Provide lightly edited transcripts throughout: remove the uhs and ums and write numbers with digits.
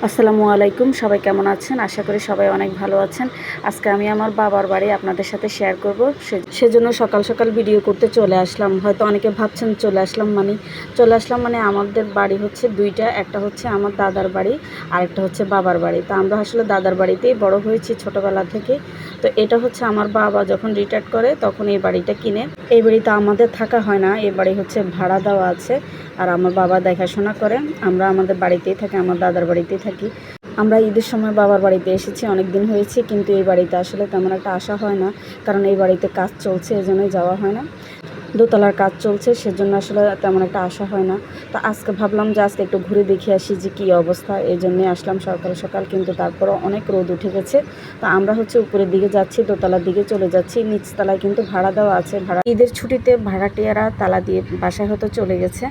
আসসালামু আলাইকুম। সবাই কেমন আছেন? আশা করি সবাই অনেক ভালো আছেন। আজকে আমি আমার বাবার বাড়ি আপনাদের সাথে শেয়ার করব। সেজন্য সকাল সকাল ভিডিও করতে চলে আসলাম। হয়তো অনেকে ভাবছেন চলে আসলাম মানে আমাদের বাড়ি হচ্ছে দুইটা। একটা হচ্ছে আমার দাদার বাড়ি, আরেকটা হচ্ছে বাবার বাড়ি। তো আমরা আসলে দাদার বাড়িতেই বড় হয়েছি ছোটোবেলা থেকে। তো এটা হচ্ছে আমার বাবা যখন রিটায়ার করে তখন এই বাড়িটা কিনে। এই বাড়িতে আমাদের থাকা হয় না, এই বাড়ি হচ্ছে ভাড়া দেওয়া আছে। আর আমার বাবা দেখাশোনা করে। আমরা আমাদের বাড়িতেই থাকি, আমার দাদার বাড়িতেই থাকি। আমরা ঈদের সময় বাবার বাড়িতে এসেছি, অনেক দিন হয়েছে, কিন্তু এই বাড়িতে আসলে তেমন একটা আসা হয় না, কারণ এই বাড়িতে কাজ চলছে, এজন্যই যাওয়া হয় না। দোতলার কাজ চলছে, সেজন্য আসলে তেমন একটা আসা হয় না। তো আজকে ভাবলাম যে আজকে একটু ঘুরে দেখে আসি যে কী অবস্থা, এই জন্যে আসলাম সকাল সকাল। কিন্তু তারপরও অনেক রোদ উঠে গেছে। তো আমরা হচ্ছে উপরের দিকে যাচ্ছি, দোতলার দিকে চলে যাচ্ছি। নিচতলায় কিন্তু ভাড়া দেওয়া আছে। ঈদের ছুটিতে ভাড়াটিয়ারা তালা দিয়ে বাসায় হয়তো চলে গেছে।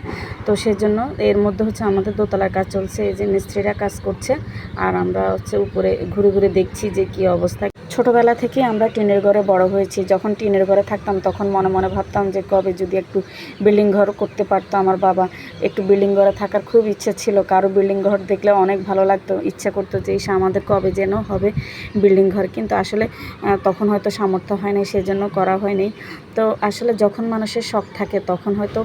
তো সেজন্য এর মধ্যে হচ্ছে আমাদের দোতলার কাজ চলছে, এই যে মিস্ত্রিরা কাজ করছে, আর আমরা হচ্ছে উপরে ঘুরে ঘুরে দেখছি যে কী অবস্থা। ছোটোবেলা থেকে আমরা টিনের ঘরে বড় হয়েছি। যখন টিনের ঘরে থাকতাম তখন মনে মনে ভাবতাম যে কবে যদি একটু বিল্ডিং ঘর করতে পারতো আমার বাবা। একটু বিল্ডিং ঘরে থাকার খুব ইচ্ছে ছিল। কারো বিল্ডিং ঘর দেখলে অনেক ভালো লাগতো, ইচ্ছা করতো যে এসে আমাদের কবে যেন হবে বিল্ডিং ঘর। কিন্তু আসলে তখন হয়তো সামর্থ্য হয় নাই, সেজন্য করা হয়নি। তো আসলে যখন মানুষের শখ থাকে তখন হয়তো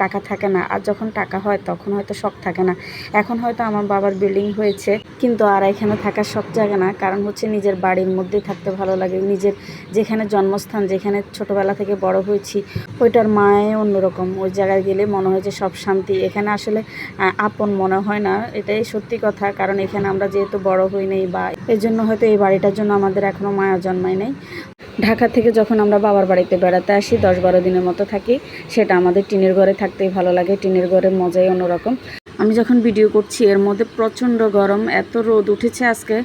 টাকা থাকে না, আর যখন টাকা হয় তখন হয়তো শখ থাকে না। এখন হয়তো আমার বাবার বিল্ডিং হয়েছে, কিন্তু আর এখানে থাকার শখ জাগে না। কারণ হচ্ছে নিজের বাড়ির মধ্যেই থাকতে ভালো লাগে। নিজের যেখানে জন্মস্থান, যেখানে ছোটোবেলা থেকে বড় হয়েছি, ওইটার মায়ে অন্যরকম। ওই জায়গায় গেলে মনে হয় যে সব শান্তি। এখানে আসলে আপন মনে হয় না, এটাই সত্যি কথা। কারণ এখানে আমরা যেহেতু বড় হই নাই, বা এই জন্য হয়তো এই বাড়িটার জন্য আমাদের এখনও মায়া জন্মায় নাই। ঢাকা থেকে যখন আমরা বাবার বাড়িতে বেড়াতে আসি 10-12 দিনের মতো থাকি, সেটা আমাদের টিনের ঘরে থাকতেই ভালো লাগে। টিনের ঘরের মজাই অন্যরকম। আমি যখন ভিডিও করছি এর মধ্যে প্রচণ্ড গরম, এত রোদ উঠেছে আজকে,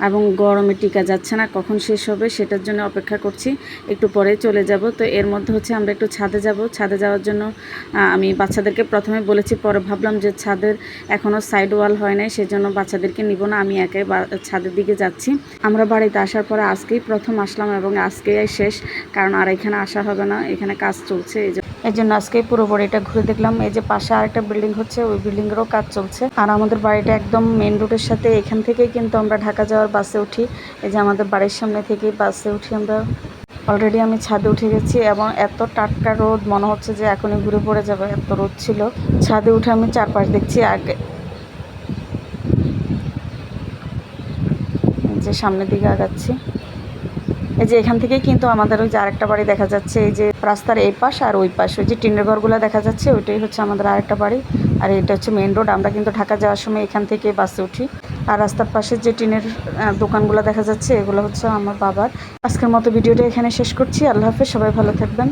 এবং গরমে টিকা যাচ্ছে না, কখন শেষ হবে সেটার জন্য অপেক্ষা করছি। একটু পরে চলে যাব। তো এর মধ্যে হচ্ছে আমরা একটু ছাদে যাব। ছাদে যাওয়ার জন্য আমি বাচ্চাদেরকে প্রথমে বলেছি, পরে ভাবলাম যে ছাদের এখনও সাইড ওয়াল হয় নাই, সেজন্য বাচ্চাদেরকে নিব না, আমি একাই ছাদের দিকে যাচ্ছি। আমরা বাড়িতে আসার পরে আজকেই প্রথম আসলাম, এবং আজকেই শেষ, কারণ আর এখানে আসা হবে না, এখানে কাজ চলছে। এই জন্য আজকেই পুরো বাড়িটা ঘুরে দেখলাম। এই যে পাশে আরেকটা বিল্ডিং হচ্ছে, ওই বিল্ডিংয়েরও কাজ চলছে। আর আমাদের বাড়িটা একদম মেন রোডের সাথে। এখান থেকেই কিন্তু আমরা ঢাকা যাওয়ার বাসে উঠি। এই যে আমাদের বাড়ির সামনে থেকেই বাসে উঠি আমরা। অলরেডি আমি ছাদে উঠে গেছি, এবং এত টাটকা রোদ, মনে হচ্ছে যে এখনই ঘুরে পড়ে যাবে, এত রোদ ছিল। ছাদে উঠে আমি চারপাশ দেখছি। আগে যে সামনের দিকে আগাচ্ছি, এই যে এখান থেকেই কিন্তু আমাদের ওই যে আরেকটা বাড়ি দেখা যাচ্ছে। এই যে রাস্তার এই পাশ আর ওই পাশ, ওই যে টিনের ঘরগুলো দেখা যাচ্ছে, ওইটাই হচ্ছে আমাদের আরেকটা বাড়ি। আর এটা হচ্ছে মেন রোড। আমরা কিন্তু ঢাকা যাওয়ার সময় এখান থেকে বাসে উঠি। আর রাস্তার পাশে যে টিনের দোকানগুলো দেখা যাচ্ছে, এগুলো হচ্ছে আমার বাবার। আজকের মতো ভিডিওটা এখানে শেষ করছি। আল্লাহ হাফেজ, সবাই ভালো থাকবেন।